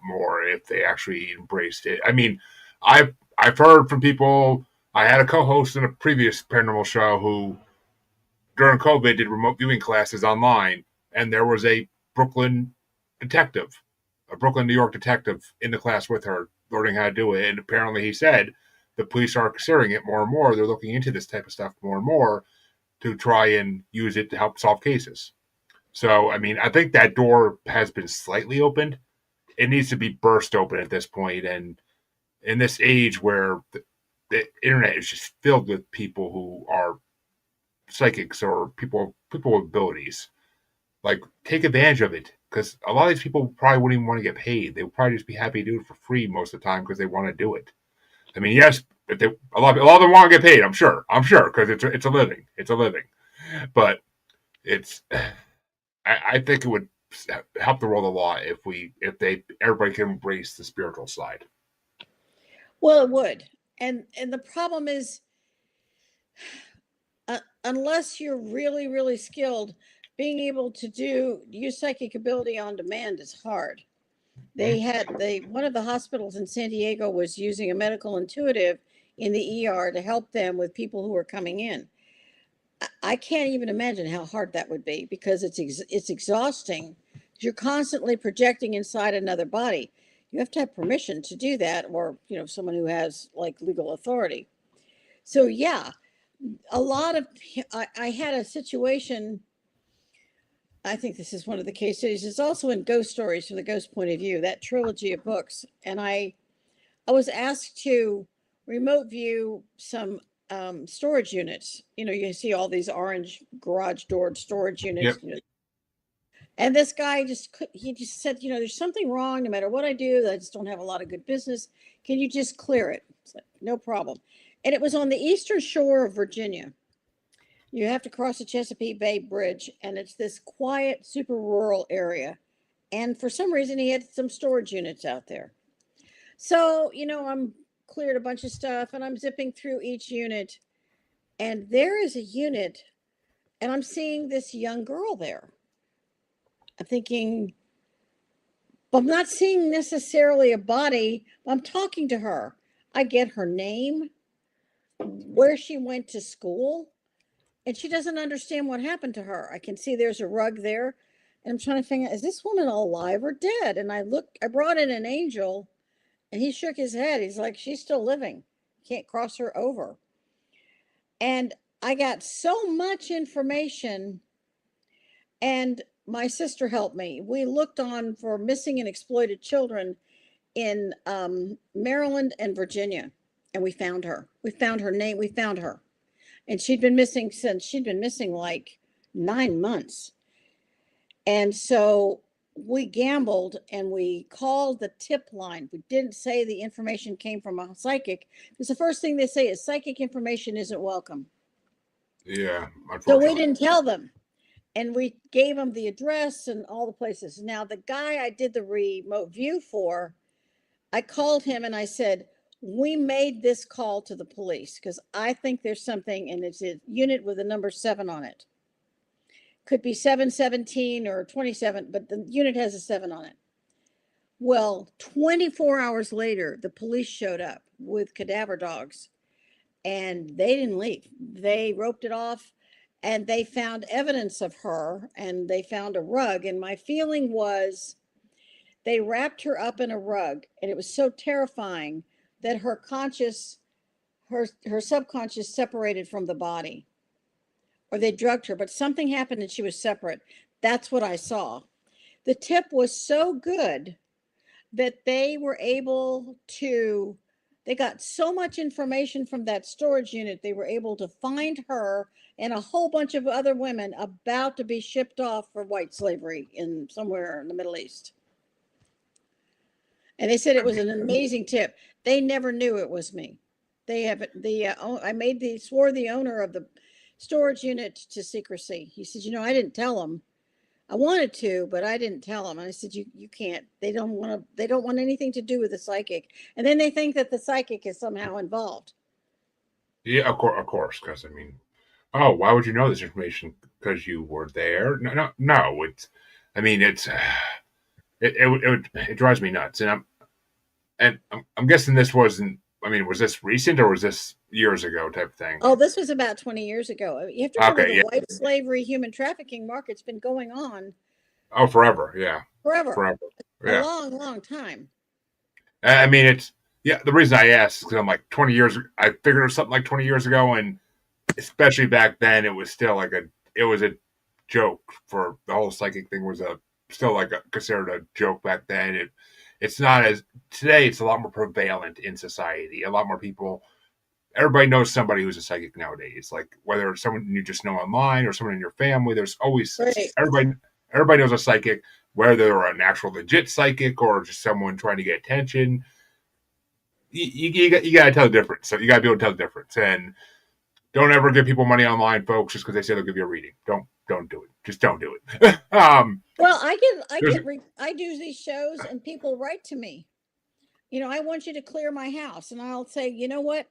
A: more if they actually embraced it. I mean, I've heard from people. I had a co-host in a previous paranormal show who, during COVID, did remote viewing classes online, and there was a Brooklyn detective, a Brooklyn, New York detective in the class with her, learning how to do it. And apparently, he said the police are considering it more and more. They're looking into this type of stuff more and more to try and use it to help solve cases. So, I mean, I think that door has been slightly opened. it needs to be burst open at this point. And in this age where the internet is just filled with people who are psychics or people with abilities, like take advantage of it, because a lot of these people probably wouldn't even want to get paid. They would probably just be happy to do it for free most of the time because they want to do it. I mean, yes, but a lot of them want to get paid. I'm sure, because it's a living. It's a living, but it's I think it would help the world a lot if they everybody can embrace the spiritual side.
B: Well, it would. And the problem is, unless you're really really skilled, being able to use psychic ability on demand is hard. They one of the hospitals in San Diego was using a medical intuitive in the ER to help them with people who were coming in. I can't even imagine how hard that would be, because it's exhausting. You're constantly projecting inside another body. You have to have permission to do that, or someone who has like legal authority. So yeah, a lot of I had a situation. I think this is one of the case studies. It's also in Ghost Stories from the Ghost Point of View, that trilogy of books. And I was asked to remote view some storage units. You see all these orange garage door storage units.
A: Yep.
B: And this guy he just said, there's something wrong. No matter what I do, I just don't have a lot of good business. Can you just clear it? It's like, no problem. And it was on the eastern shore of Virginia. You have to cross the Chesapeake Bay Bridge, and it's this quiet, super rural area. And for some reason, he had some storage units out there. So, I'm cleared a bunch of stuff, and I'm zipping through each unit. And there is a unit, and I'm seeing this young girl there. I'm thinking, I'm not seeing necessarily a body. I'm talking to her. I get her name, where she went to school, and she doesn't understand what happened to her. I can see there's a rug there, and I'm trying to figure out, is this woman alive or dead? And I brought in an angel, and he shook his head. He's like, she's still living. Can't cross her over. And I got so much information, and my sister helped me. We looked on for missing and exploited children in Maryland and Virginia, and we found her. We found her name. We found her. And she'd been missing like 9 months. And so we gambled and we called the tip line. We didn't say the information came from a psychic, because the first thing they say is psychic information isn't welcome.
A: Yeah,
B: So we
A: unfortunately.
B: didn't tell them. And we gave them the address and all the places. Now, the guy I did the remote view for, I called him and I said, we made this call to the police because I think there's something, and it's a unit with a number 7 on it. Could be 717 or 27, but the unit has a 7 on it. Well, 24 hours later, the police showed up with cadaver dogs, and they didn't leave. They roped it off, and they found evidence of her, and they found a rug. And my feeling was they wrapped her up in a rug, and it was so terrifying that her subconscious separated from the body, or they drugged her, but something happened and she was separate. That's what I saw. The tip was so good that they got so much information from that storage unit, they were able to find her and a whole bunch of other women about to be shipped off for white slavery in somewhere in the Middle East. And they said it was an amazing tip. They never knew it was me. They have I swore the owner of the storage unit to secrecy. He said, I didn't tell them. I wanted to, but I didn't tell them. And I said, you can't. They don't want anything to do with the psychic. And then they think that the psychic is somehow involved.
A: Yeah, of course, because I mean, oh, why would you know this information? Because you were there? No, no, no. I mean, it drives me nuts, and I'm guessing this wasn't. I mean, was this recent or was this years ago type thing?
B: Oh, this was about 20 years ago. You have to remember,
A: Okay,
B: the
A: yeah.
B: white slavery human trafficking market's been going on
A: Oh, forever, yeah,
B: forever,
A: forever,
B: a
A: yeah.
B: long, long time.
A: I mean, yeah. The reason I asked is because I'm like 20 years. I figured it was something like 20 years ago, and especially back then, it was still it was a joke. For the whole psychic thing was still like considered a joke back then. it's not as today. It's a lot more prevalent in society. A lot more people. Everybody knows somebody who's a psychic nowadays. Like whether it's someone you just know online or someone in your family. There's always
B: Right.
A: everybody knows a psychic, whether they're an actual legit psychic or just someone trying to get attention. You got to tell the difference. So you got to be able to tell the difference. And don't ever give people money online, folks, just because they say they'll give you a reading. Don't do it. Just don't do it.
B: Well, I do these shows and people write to me. I want you to clear my house. And I'll say, you know what?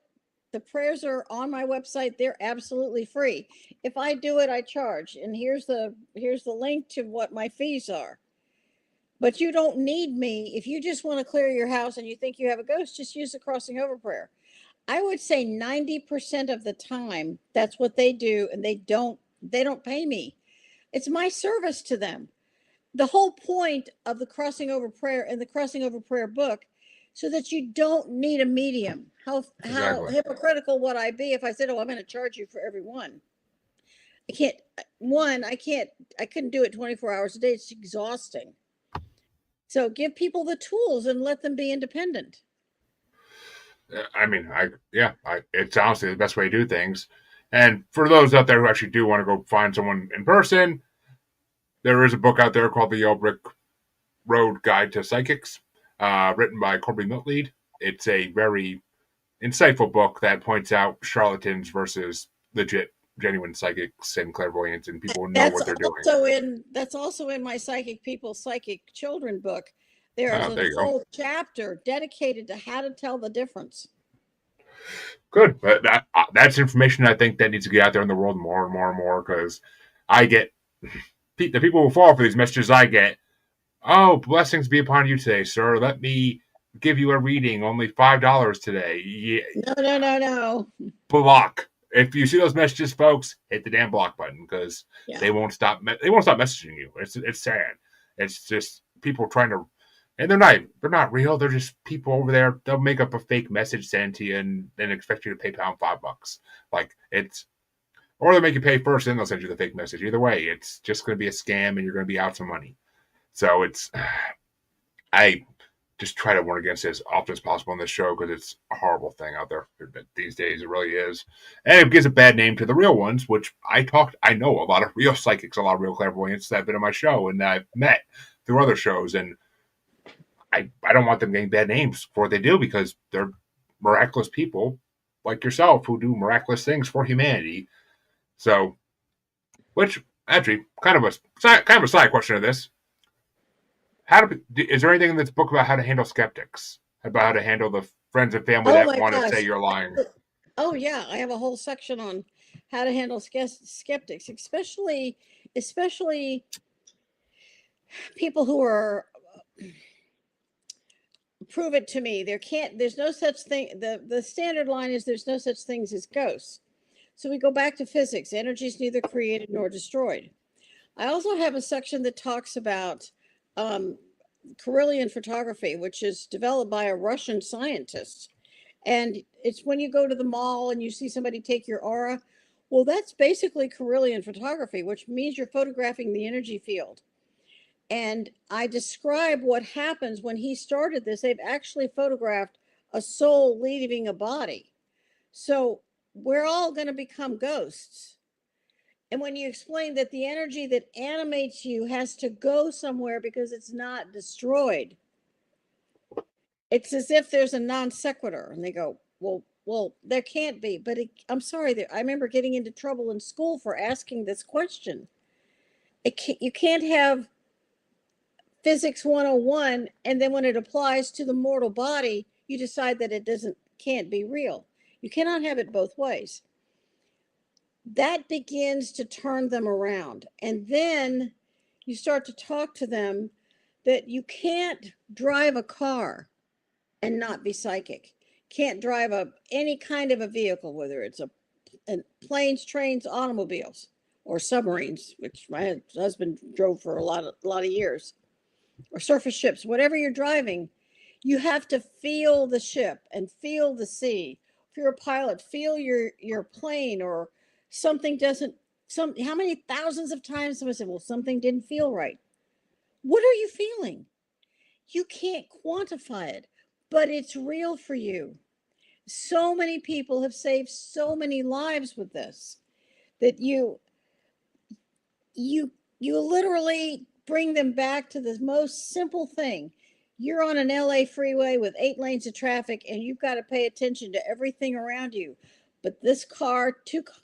B: The prayers are on my website. They're absolutely free. If I do it, I charge. And here's the link to what my fees are. But you don't need me. If you just want to clear your house and you think you have a ghost, just use the crossing over prayer. I would say 90% of the time that's what they do, and they don't pay me. It's my service to them. The whole point of the crossing over prayer and the crossing over prayer book, so that you don't need a medium. How
A: exactly.
B: hypocritical would I be if I said, "Oh, I'm going to charge you for every one"? I can't. One, I can't. I couldn't do it 24 hours a day. It's exhausting. So give people the tools and let them be independent.
A: I mean, it's honestly the best way to do things. And for those out there who actually do want to go find someone in person, there is a book out there called The Yellow Brick Road Guide to Psychics, written by Corby Miltlead. It's a very insightful book that points out charlatans versus legit, genuine psychics and clairvoyants and people who know
B: That's
A: what they're doing.
B: also in my Psychic People, Psychic Children book. There's a
A: There you go.
B: whole chapter dedicated to how to tell the difference.
A: Good, but that's information I think that needs to get out there in the world more and more and more because I get the people who fall for these messages. I get, oh, blessings be upon you today, sir. Let me give you a reading. Only $5 today. Yeah,
B: No, no, no, no.
A: block. If you see those messages, folks, hit the damn block button because
B: Yeah.
A: they won't stop. They won't stop messaging you. It's sad. It's just people trying to, and they're not real. They're just people over there. They'll make up a fake message sent to you and then expect you to pay pound $5. Like it's, or they'll make you pay first, and they'll send you the fake message. Either way, it's just going to be a scam, and you're going to be out some money. So it's, I just try to warn against it as often as possible on this show because it's a horrible thing out there these days. It really is. And it gives a bad name to the real ones, which I know a lot of real psychics, a lot of real clairvoyants that have been on my show and that I've met through other shows. And I don't want them getting bad names for what they do because they're miraculous people like yourself who do miraculous things for humanity. So, which actually kind of a side question of this. Is there anything in this book about how to handle skeptics? About how to handle the friends and family
B: Oh
A: that
B: my
A: want to
B: gosh.
A: say you're lying?
B: Oh yeah, I have a whole section on how to handle skeptics, especially people who are prove it to me. There's no such thing. The standard line is there's no such things as ghosts. So we go back to physics. Energy is neither created nor destroyed. I also have a section that talks about um, Carillion photography, which is developed by a Russian scientist. And it's when you go to the mall and you see somebody take your aura. Well, that's basically Carillion photography, which means you're photographing the energy field. And I describe what happens when he started this. They've actually photographed a soul leaving a body. So we're all going to become ghosts. And when you explain that the energy that animates you has to go somewhere because it's not destroyed, it's as if there's a non sequitur. And they go, well, there can't be. But I'm sorry, I remember getting into trouble in school for asking this question. You can't have physics 101 and then when it applies to the mortal body you decide that it can't be real. You cannot have it both ways. That begins to turn them around, and then you start to talk to them that you can't drive a car and not be psychic. Can't drive any kind of a vehicle, whether it's planes, trains, automobiles, or submarines, which my husband drove for a lot of years, or surface ships, whatever you're driving, you have to feel the ship and feel the sea. If you're a pilot, feel your plane, or something doesn't. How many thousands of times someone said, "Well, something didn't feel right." What are you feeling? You can't quantify it, but it's real for you. So many people have saved so many lives with this that you you literally bring them back to the most simple thing. You're on an LA freeway with 8 lanes of traffic and you've got to pay attention to everything around you. But this car,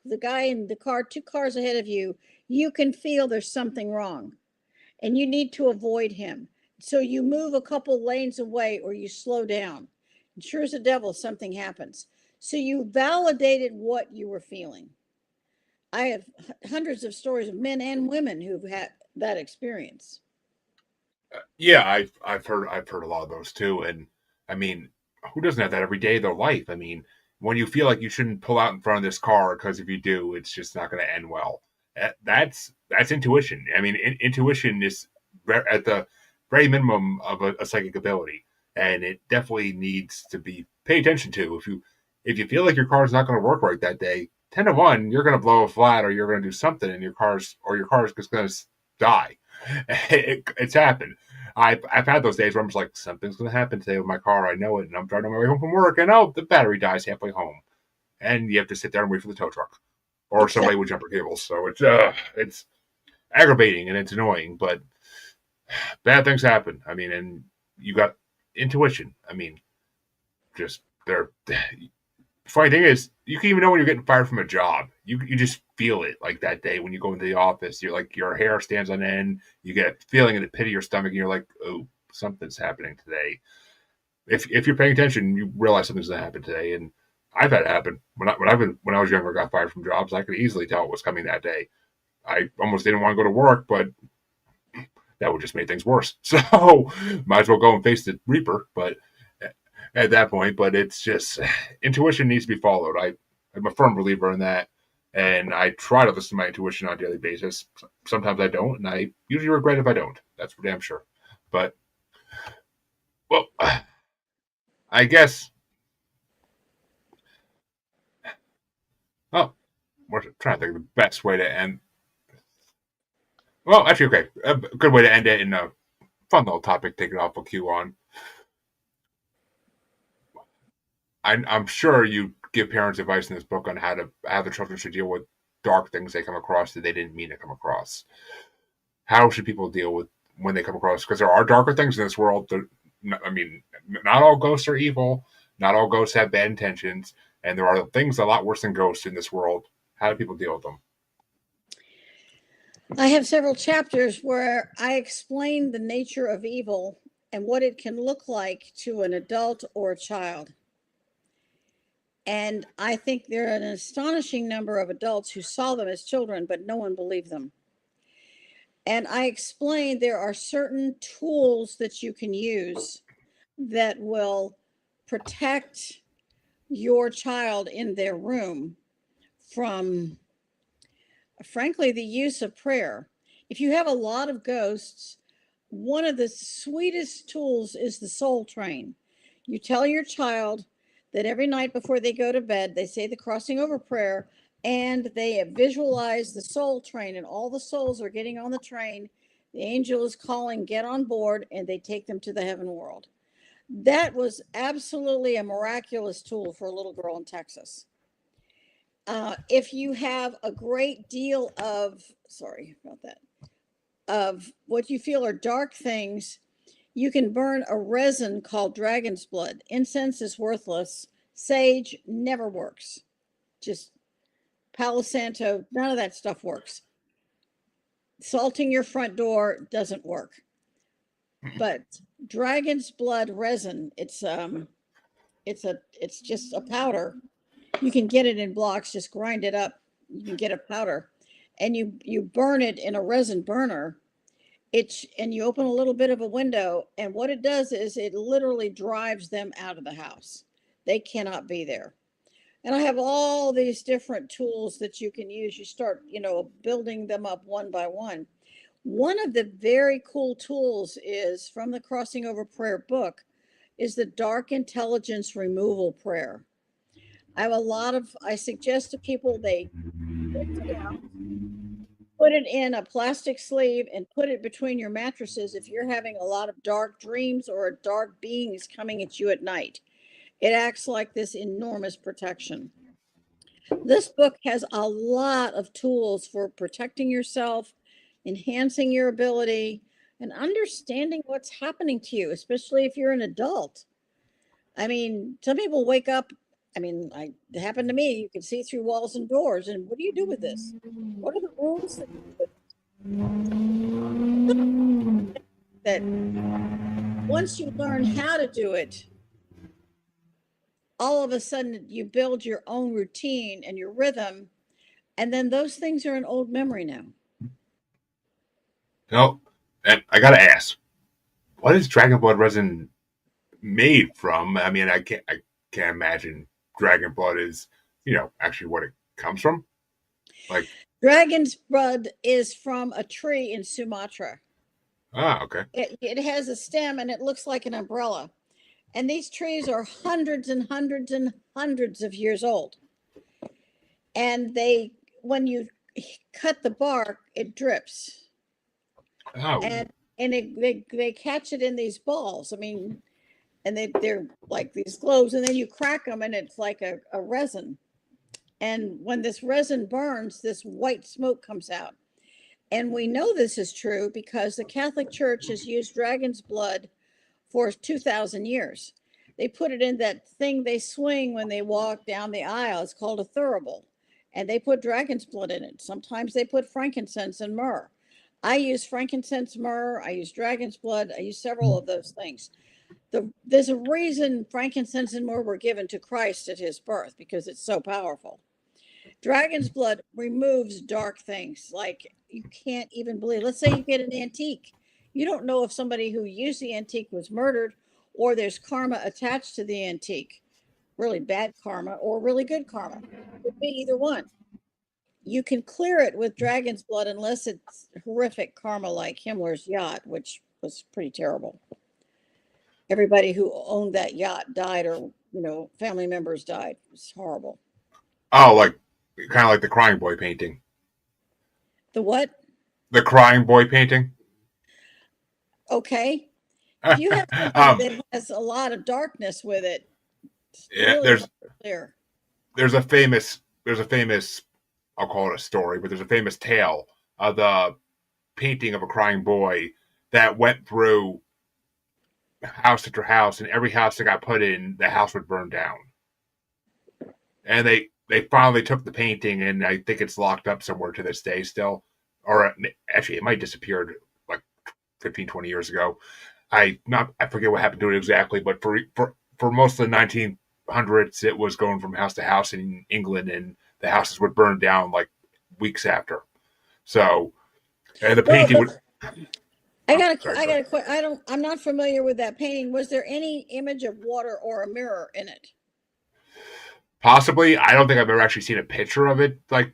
B: the guy in the car 2 cars ahead of you, you can feel there's something wrong and you need to avoid him. So you move a couple lanes away or you slow down. And sure as the devil, something happens. So you validated what you were feeling. I have hundreds of stories of men and women who've had that experience.
A: Yeah, I've heard a lot of those too, and I mean, who doesn't have that every day of their life? I mean, when you feel like you shouldn't pull out in front of this car because if you do, it's just not going to end well. That's intuition. I mean, intuition is at the very minimum of a psychic ability, and it definitely needs to be paid attention to. If you feel like your car's not going to work right that day, 10 to 1, you're going to blow a flat or you're going to do something, and your car's just going to die. It's happened. I've had those days where I'm just like, something's going to happen today with my car. I know it. And I'm driving on my way home from work. And oh, the battery dies halfway home. And you have to sit there and wait for the tow truck or somebody
B: Exactly.
A: with jumper cables. So it's aggravating and it's annoying, but bad things happen. I mean, and you got intuition. I mean, just they're funny thing is, you can even know when you're getting fired from a job. You just feel it like that day when you go into the office. You're like your hair stands on end. You get a feeling in the pit of your stomach, and you're like, oh, something's happening today. If you're paying attention, you realize something's gonna happen today. And I've had it happen when I was younger, got fired from jobs. I could easily tell it was coming that day. I almost didn't want to go to work, but that would just make things worse. So might as well go and face the reaper. But at that point, but it's just intuition needs to be followed. I'm a firm believer in that, and I try to listen to my intuition on a daily basis. Sometimes I don't, and I usually regret if I don't. That's for damn sure. But well, I guess. Oh, we're trying to think of the best way to end. Well, actually, okay, a good way to end it in a fun little topic. Take it off a cue on. I'm sure you give parents advice in this book on how the children should deal with dark things they come across that they didn't mean to come across. How should people deal with when they come across? Because there are darker things in this world. I mean, not all ghosts are evil. Not all ghosts have bad intentions, and there are things a lot worse than ghosts in this world. How do people deal with them?
B: I have several chapters where I explain the nature of evil and what it can look like to an adult or a child. And I think there are an astonishing number of adults who saw them as children, but no one believed them. And I explain there are certain tools that you can use that will protect your child in their room from, frankly, the use of prayer. If you have a lot of ghosts, one of the sweetest tools is the soul train. You tell your child that every night before they go to bed, they say the crossing over prayer and they visualize the soul train, and all the souls are getting on the train. The angel is calling, get on board, and they take them to the heaven world. That was absolutely a miraculous tool for a little girl in Texas. If you have a great deal of, sorry about that, of what you feel are dark things, you can burn a resin called dragon's blood. Incense is worthless. Sage never works. Just Palo Santo, none of that stuff works. Salting your front door doesn't work. But dragon's blood resin, it's just a powder. You can get it in blocks, just grind it up. You can get a powder. And you burn it in a resin burner. It's and you open a little bit of a window, and what it does is it literally drives them out of the house. They cannot be there. And I have all these different tools that you can use. You start, building them up one by one. One of the very cool tools is from the Crossing Over Prayer book is the dark intelligence removal prayer. I suggest to people they write it out put it in a plastic sleeve and put it between your mattresses if you're having a lot of dark dreams or a dark being is coming at you at night. It acts like this enormous protection. This book has a lot of tools for protecting yourself, enhancing your ability, and understanding what's happening to you, especially if you're an adult. I mean, some people wake up. I mean, it happened to me. You can see through walls and doors. And what do you do with this? What are the rules that you put that once you learn how to do it, all of a sudden you build your own routine and your rhythm, and then those things are an old memory now.
A: No, and I gotta ask, what is dragon blood resin made from? I mean, I can't imagine dragon blood is, actually what it comes from. Like,
B: Dragon's blood is from a tree in Sumatra.
A: okay.
B: It has a stem and it looks like an umbrella. And these trees are hundreds and hundreds and hundreds of years old. And when you cut the bark, it drips.
A: Oh,
B: And they catch it in these balls. I mean, and they're like these globes, and then you crack them, and it's like a resin. And when this resin burns, this white smoke comes out. And we know this is true because the Catholic Church has used dragon's blood for 2,000 years. They put it in that thing they swing when they walk down the aisle. It's called a thurible. And they put dragon's blood in it. Sometimes they put frankincense and myrrh. I use frankincense, myrrh. I use dragon's blood. I use several of those things. There's a reason frankincense and myrrh were given to Christ at his birth because it's so powerful. Dragon's blood removes dark things like you can't even believe. Let's say you get an antique. You don't know if somebody who used the antique was murdered or there's karma attached to the antique, really bad karma or really good karma. It could be either one. You can clear it with dragon's blood unless it's horrific karma like Himmler's yacht, which was pretty terrible. Everybody who owned that yacht died or, family members died. It was horrible.
A: like kind of like the crying boy painting.
B: The what?
A: The crying boy painting.
B: Okay. If you have something
A: um,
B: that has a lot of darkness with it, it's
A: yeah,
B: really hard to clear.
A: there's a famous, I'll call it a story, but there's a famous tale of the painting of a crying boy that went through house after house, and every house that got put in, the house would burn down. And they finally took the painting, and I think it's locked up somewhere to this day still, or actually it might disappeared like 15, 20 years ago. I forget what happened to it exactly, but for most of the 1900s, it was going from house to house in England, and the houses would burn down like weeks after. So, and the
B: Well,
A: painting would.
B: I got a I'm not familiar with that painting. Was there any image of water or a mirror in it?
A: Possibly, I don't think I've ever actually seen a picture of it. But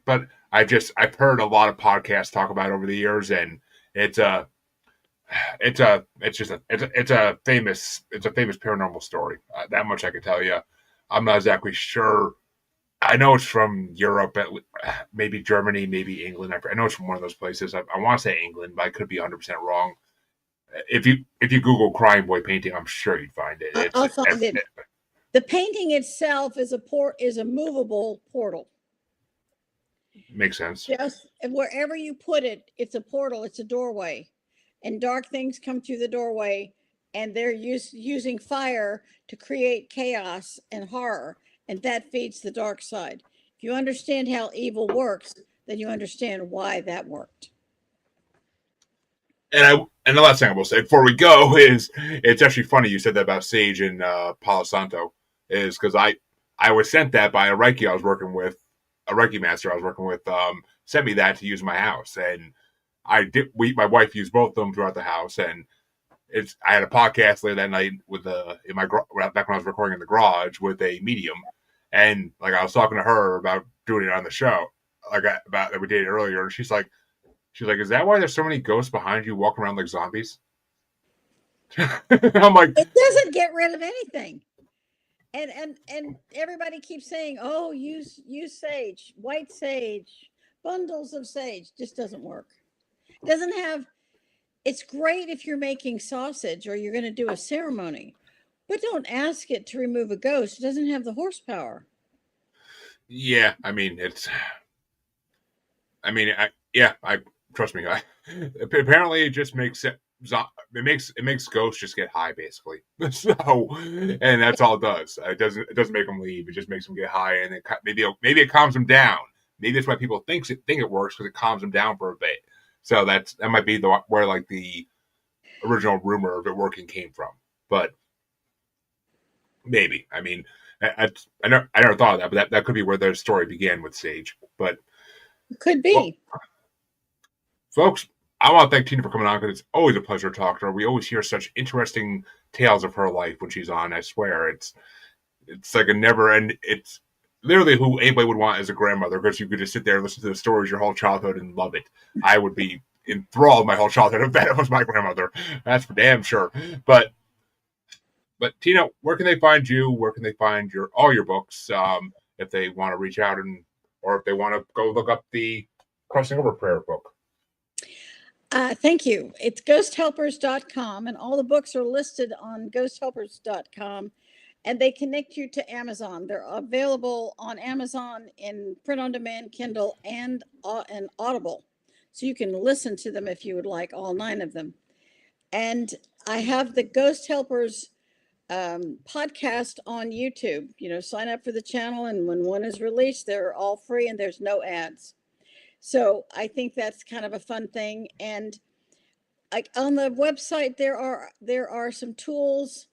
A: I've heard a lot of podcasts talk about it over the years, and it's a famous paranormal story. That much I can tell you. I'm not exactly sure. I know it's from Europe, maybe Germany, maybe England. I know it's from one of those places. I want to say England, but I could be 100% wrong. If you Google crying boy painting, I'm sure you'd find it.
B: I'll find it. The painting itself is a movable portal.
A: Makes sense.
B: Just wherever you put it, it's a portal. It's a doorway, and dark things come through the doorway, and they're using fire to create chaos and horror, and that feeds the dark side. If you understand how evil works, then you understand why that worked.
A: And the last thing I will say before we go is it's actually funny you said that about Sage and Palo Santo is because I was sent that by a Reiki I was working with, a Reiki master I was working with, sent me that to use in my house, and my wife used both of them throughout the house, and I had a podcast later that night with back when I was recording in the garage with a medium, and like I was talking to her about doing it on the show, about that we did earlier, and she's like, is that why there's so many ghosts behind you walking around like zombies? I'm like,
B: it doesn't get rid of anything. And everybody keeps saying, "Oh, use sage, white sage, bundles of sage. Just doesn't work. It doesn't have, it's great if you're making sausage or you're going to do a ceremony, but don't ask it to remove a ghost. It doesn't have the horsepower.
A: Yeah, I mean I trust me. Apparently, it just makes it makes ghosts just get high, basically. So, and that's all it does. It doesn't make them leave. It just makes them get high, and maybe it calms them down. Maybe that's why people think it works, because it calms them down for a bit. So that might be where like the original rumor of it working came from. But maybe, I mean, I never thought of that, but that could be where the story began with Sage. But
B: Could
A: well,
B: be.
A: folks, I want to thank Tina for coming on, because it's always a pleasure to talk to her. We always hear such interesting tales of her life when she's on. I swear, it's like a never end. It's literally who anybody would want as a grandmother, because you could just sit there and listen to the stories your whole childhood and love it. I would be enthralled my whole childhood if that was my grandmother. That's for damn sure. But Tina, where can they find you? Where can they find all your books? If they want to reach out, or if they want to go look up the Crossing Over Prayer book.
B: Thank you. It's ghosthelpers.com, and all the books are listed on ghosthelpers.com, and they connect you to Amazon. They're available on Amazon in print on demand, Kindle, and Audible. So you can listen to them if you would like, all 9 of them. And I have the Ghost Helpers podcast on YouTube. Sign up for the channel, and when one is released, they're all free and there's no ads. So I think that's kind of a fun thing. And like on the website, there are some tools,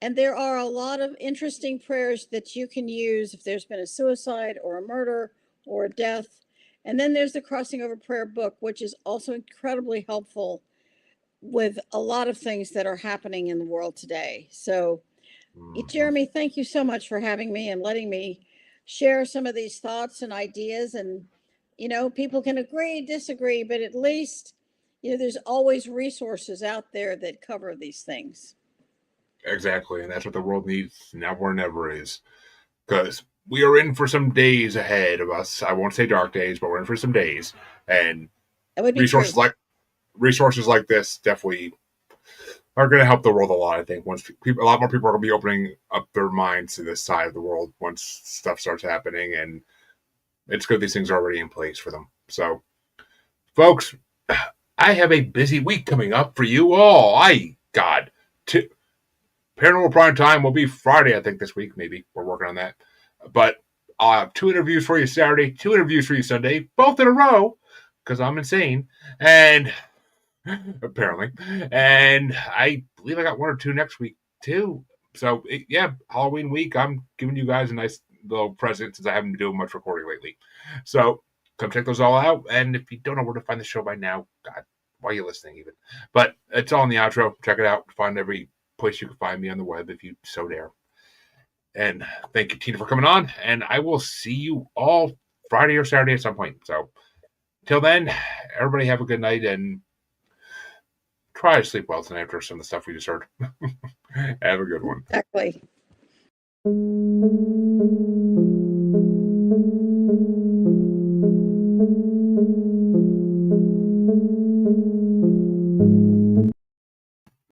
B: and there are a lot of interesting prayers that you can use if there's been a suicide or a murder or a death. And then there's the Crossing Over Prayer book, which is also incredibly helpful with a lot of things that are happening in the world today. So, Jeremy, thank you so much for having me and letting me share some of these thoughts and ideas. And, people can agree, disagree, but at least, there's always resources out there that cover these things.
A: Exactly, and that's what the world needs now more than ever is, because we are in for some days ahead of us. I won't say dark days, but we're in for some days, and
B: That would be true.
A: resources like this definitely are going to help the world a lot. I think once a lot more people are going to be opening up their minds to this side of the world once stuff starts happening, and it's good these things are already in place for them. So, folks, I have a busy week coming up for you all. God, Paranormal Prime Time will be Friday, I think, this week. Maybe we're working on that, but I'll have 2 interviews for you Saturday, 2 interviews for you Sunday, both in a row, because I'm insane, and apparently, and I believe I got 1 or 2 next week too. So yeah, Halloween week, I'm giving you guys a nice little present, since I haven't been doing much recording lately. So come check those all out. And if you don't know where to find the show by now, God, why are you listening even? But it's all in the outro. Check it out. Find every place you can find me on the web if you so dare. And thank you, Tina, for coming on. And I will see you all Friday or Saturday at some point. So till then, everybody have a good night, and try to sleep well tonight after some of the stuff we just heard. Have a good one.
B: Exactly.